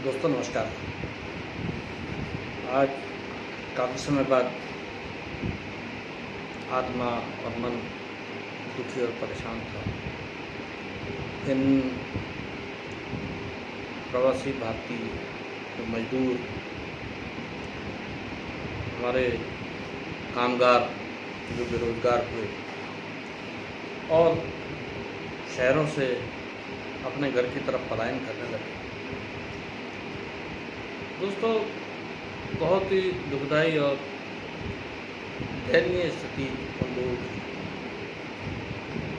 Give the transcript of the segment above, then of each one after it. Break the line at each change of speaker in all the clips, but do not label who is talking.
दोस्तों नमस्कार। आज काफ़ी समय बाद आत्मा और मन दुखी और परेशान था। इन प्रवासी भारतीय जो मजदूर, हमारे कामगार जो बेरोजगार हुए और शहरों से अपने घर की तरफ पलायन करने लगे। दोस्तों, बहुत ही दुखदाई और दयनीय स्थिति उन लोगों की।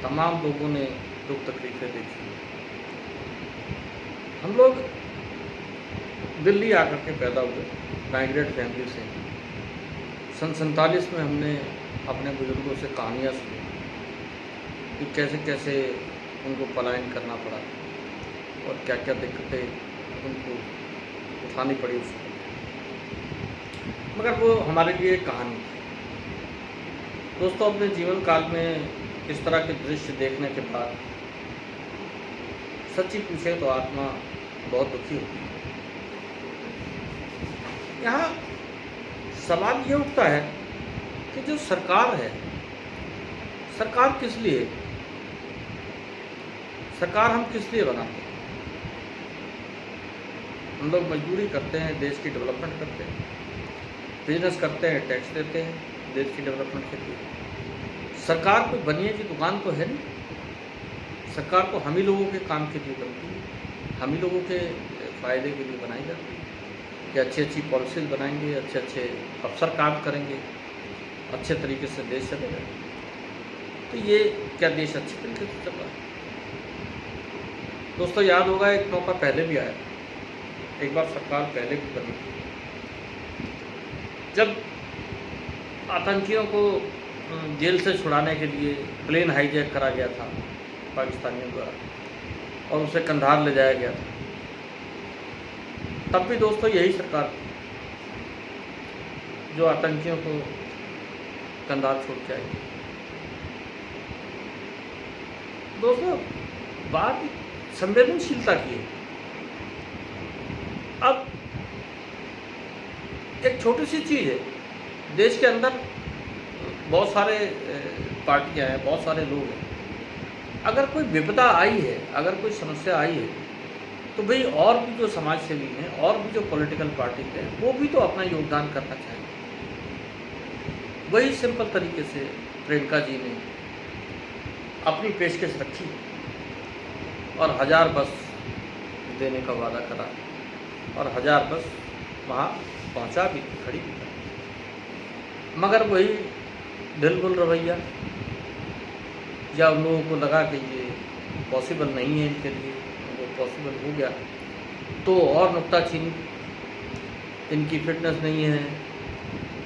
तमाम लोगों ने दुख तकलीफें देखी। हम लोग दिल्ली आकर के पैदा हुए, माइग्रेट फैमिली से। सन 47 में हमने अपने बुजुर्गों से कहानियाँ सुनी कि कैसे कैसे उनको पलायन करना पड़ा और क्या क्या दिक्कतें उनको उठानी पड़ी उस वक्त। मगर वो हमारे लिए एक कहानी थी। दोस्तों, अपने जीवन काल में इस तरह के दृश्य देखने के बाद सच्ची पूछे तो आत्मा बहुत दुखी होती है। यहाँ सवाल ये उठता है कि जो सरकार है, सरकार किस लिए? सरकार हम किस लिए बनाते हैं? हम लोग मजदूरी करते हैं, देश की डेवलपमेंट करते हैं, बिजनेस करते हैं, टैक्स देते हैं देश की डेवलपमेंट के लिए। सरकार कोई बनिए की दुकान तो है नहीं। सरकार को हम ही लोगों के काम के लिए बनती है, हम ही लोगों के फ़ायदे के लिए बनाई जाती है कि अच्छी अच्छी पॉलिसीज बनाएंगे, अच्छे अच्छे अफसर काम करेंगे, अच्छे तरीके से देश चलेगा। तो ये क्या देश अच्छे तरीके से चल रहा है? दोस्तों, याद होगा एक मौका पहले भी आया, एक बार सरकार पहले भी बनी, जब आतंकियों को जेल से छुड़ाने के लिए प्लेन हाईजैक करा गया था पाकिस्तानियों द्वारा और उसे कंधार ले जाया गया था। तब भी दोस्तों यही सरकार थी जो आतंकियों को कंधार छोड़ के आई। दोस्तों, बात संवेदनशीलता की है। अब एक छोटी सी चीज़ है, देश के अंदर बहुत सारे पार्टियां हैं, बहुत सारे लोग हैं। अगर कोई विपदा आई है, अगर कोई समस्या आई है, तो भाई और भी जो समाज सेवी हैं और भी जो पॉलिटिकल पार्टी हैं वो भी तो अपना योगदान करना चाहिए। वही सिंपल तरीके से प्रियंका जी ने अपनी पेशकश रखी और 1000 बस देने का वादा करा और 1000 बस वहाँ पहुँचा भी, खड़ी भी। मगर वही ढिलगुल रवैया, या उन लोगों को लगा कि ये पॉसिबल नहीं है इनके लिए, वो पॉसिबल हो गया तो और नुक्ताचीनी, इनकी फिटनेस नहीं है,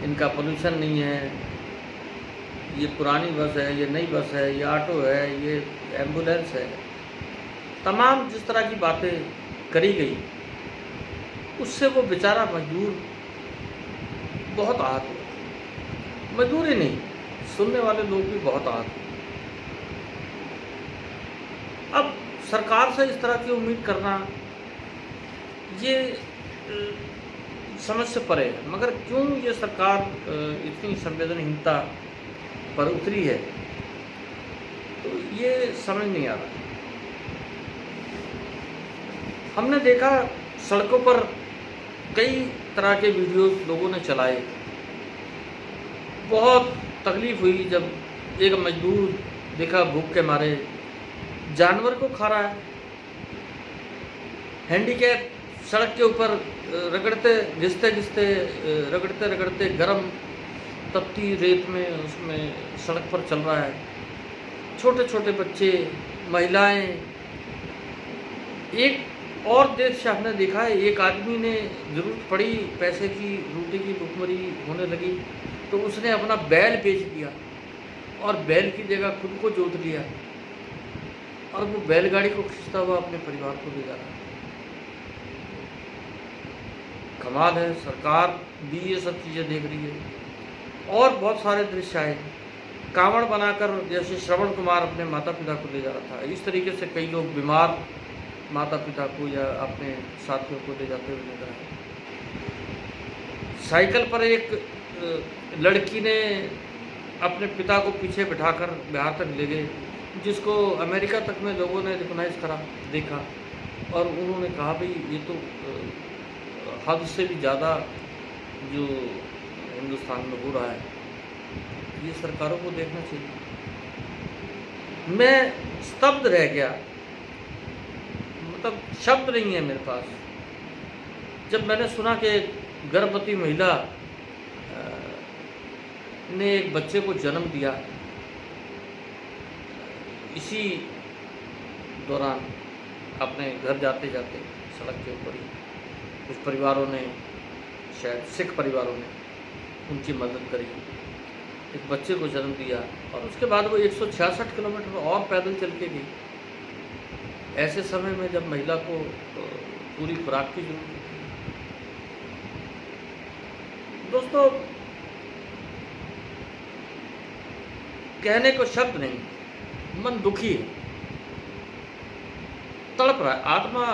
इनका पोल्यूशन नहीं है, ये पुरानी बस है, ये नई बस है, ये ऑटो है, ये एम्बुलेंस है। तमाम जिस तरह की बातें करी गई, उससे वो बेचारा मजदूर बहुत आहत हुआ। मजदूर ही नहीं, सुनने वाले लोग भी बहुत आहत हुए। अब सरकार से इस तरह की उम्मीद करना ये समझ से परे है। मगर क्यों ये सरकार इतनी संवेदनहीनता पर उतरी है, तो ये समझ नहीं आ रहा। हमने देखा सड़कों पर कई तरह के वीडियोस लोगों ने चलाए। बहुत तकलीफ़ हुई जब एक मजदूर देखा भूख के मारे जानवर को खा रहा है, हैंडीकैप सड़क के ऊपर रगड़ते घिसते घिसते रगड़ते रगड़ते गर्म तपती रेत में उसमें सड़क पर चल रहा है। छोटे छोटे बच्चे, महिलाएं। एक और देश से हमने देखा है, एक आदमी ने ज़रूरत पड़ी पैसे की, रोटी की भुखमरी होने लगी तो उसने अपना बैल बेच दिया और बैल की जगह खुद को जोत लिया और वो बैलगाड़ी को खींचता हुआ अपने परिवार को ले जा रहा है। कमाल है, सरकार भी ये सब चीज़ें देख रही है। और बहुत सारे दृश्य आए, कांवड़ बनाकर जैसे श्रवण कुमार अपने माता पिता को ले जा रहा था, इस तरीके से कई लोग बीमार माता पिता को या अपने साथियों को ले जाते हुए नजर आए। साइकिल पर एक लड़की ने अपने पिता को पीछे बिठाकर बिहार तक ले गए, जिसको अमेरिका तक में लोगों ने रिकॉग्नाइज करा, देखा, और उन्होंने कहा भाई ये तो हद से भी ज़्यादा जो हिंदुस्तान में हो रहा है, ये सरकारों को देखना चाहिए। मैं स्तब्ध रह गया, मतलब शब्द नहीं है मेरे पास, जब मैंने सुना कि गर्भवती महिला ने एक बच्चे को जन्म दिया। इसी दौरान अपने घर जाते जाते सड़क के ऊपर ही कुछ परिवारों ने, शायद सिख परिवारों ने उनकी मदद करी, एक बच्चे को जन्म दिया, और उसके बाद वो 166 किलोमीटर और पैदल चल के गई। ऐसे समय में जब महिला को पूरी खुराक की जरूरत होती है। दोस्तों, कहने को शब्द नहीं, मन दुखी है, तड़प रहा है, आत्मा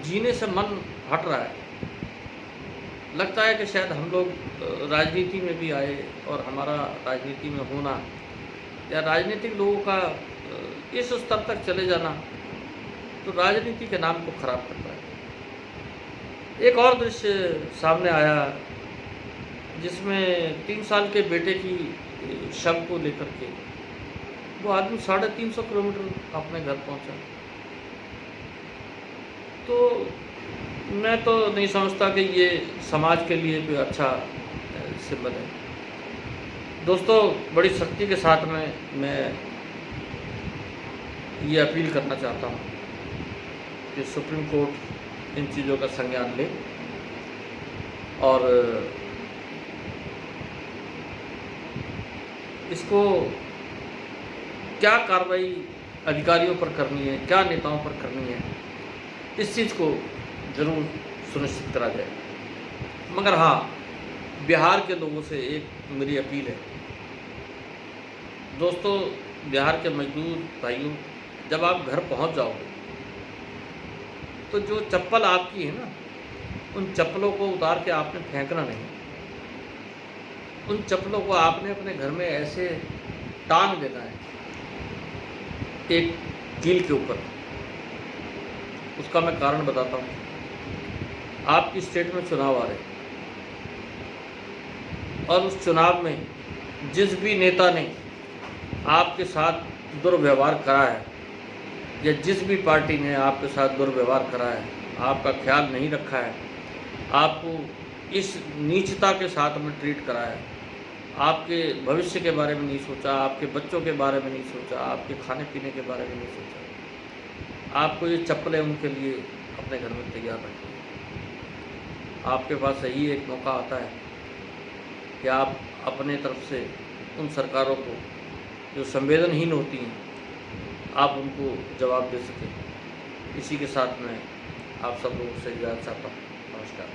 जीने से मन हट रहा है। लगता है कि शायद हम लोग राजनीति में भी आए और हमारा राजनीति में होना या राजनीतिक लोगों का इस स्तर तक चले जाना तो राजनीति के नाम को खराब करता है। एक और दृश्य सामने आया जिसमें 3 साल के बेटे की शव को लेकर के वो आदमी 350 किलोमीटर अपने घर पहुंचा। तो मैं तो नहीं समझता कि ये समाज के लिए भी अच्छा सिंबल है। दोस्तों, बड़ी सख्ती के साथ में मैं ये अपील करना चाहता हूँ कि सुप्रीम कोर्ट इन चीज़ों का संज्ञान ले और इसको क्या कार्रवाई अधिकारियों पर करनी है, क्या नेताओं पर करनी है, इस चीज़ को ज़रूर सुनिश्चित करा जाए। मगर हाँ, बिहार के लोगों से एक मेरी अपील है। दोस्तों, बिहार के मजदूर भाइयों, जब आप घर पहुंच जाओगे तो जो चप्पल आपकी है ना, उन चप्पलों को उतार के आपने फेंकना नहीं। उन चप्पलों को आपने अपने घर में ऐसे टांग देना है एक कील के ऊपर। उसका मैं कारण बताता हूँ। आपकी स्टेट में चुनाव आ रहे और उस चुनाव में जिस भी नेता ने आपके साथ दुर्व्यवहार करा है या जिस भी पार्टी ने आपके साथ दुर्व्यवहार करा है, आपका ख्याल नहीं रखा है, आपको इस नीचता के साथ में ट्रीट करा है, आपके भविष्य के बारे में नहीं सोचा, आपके बच्चों के बारे में नहीं सोचा, आपके खाने पीने के बारे में नहीं सोचा, आपको ये चप्पलें उनके लिए अपने घर में तैयार रखनी है। आपके पास यही एक मौका आता है कि आप अपने तरफ से उन सरकारों को जो संवेदनहीन होती हैं, आप उनको जवाब दे सकें। इसी के साथ मैं आप सब लोगों से इजाज़त चाहता हूँ। नमस्कार।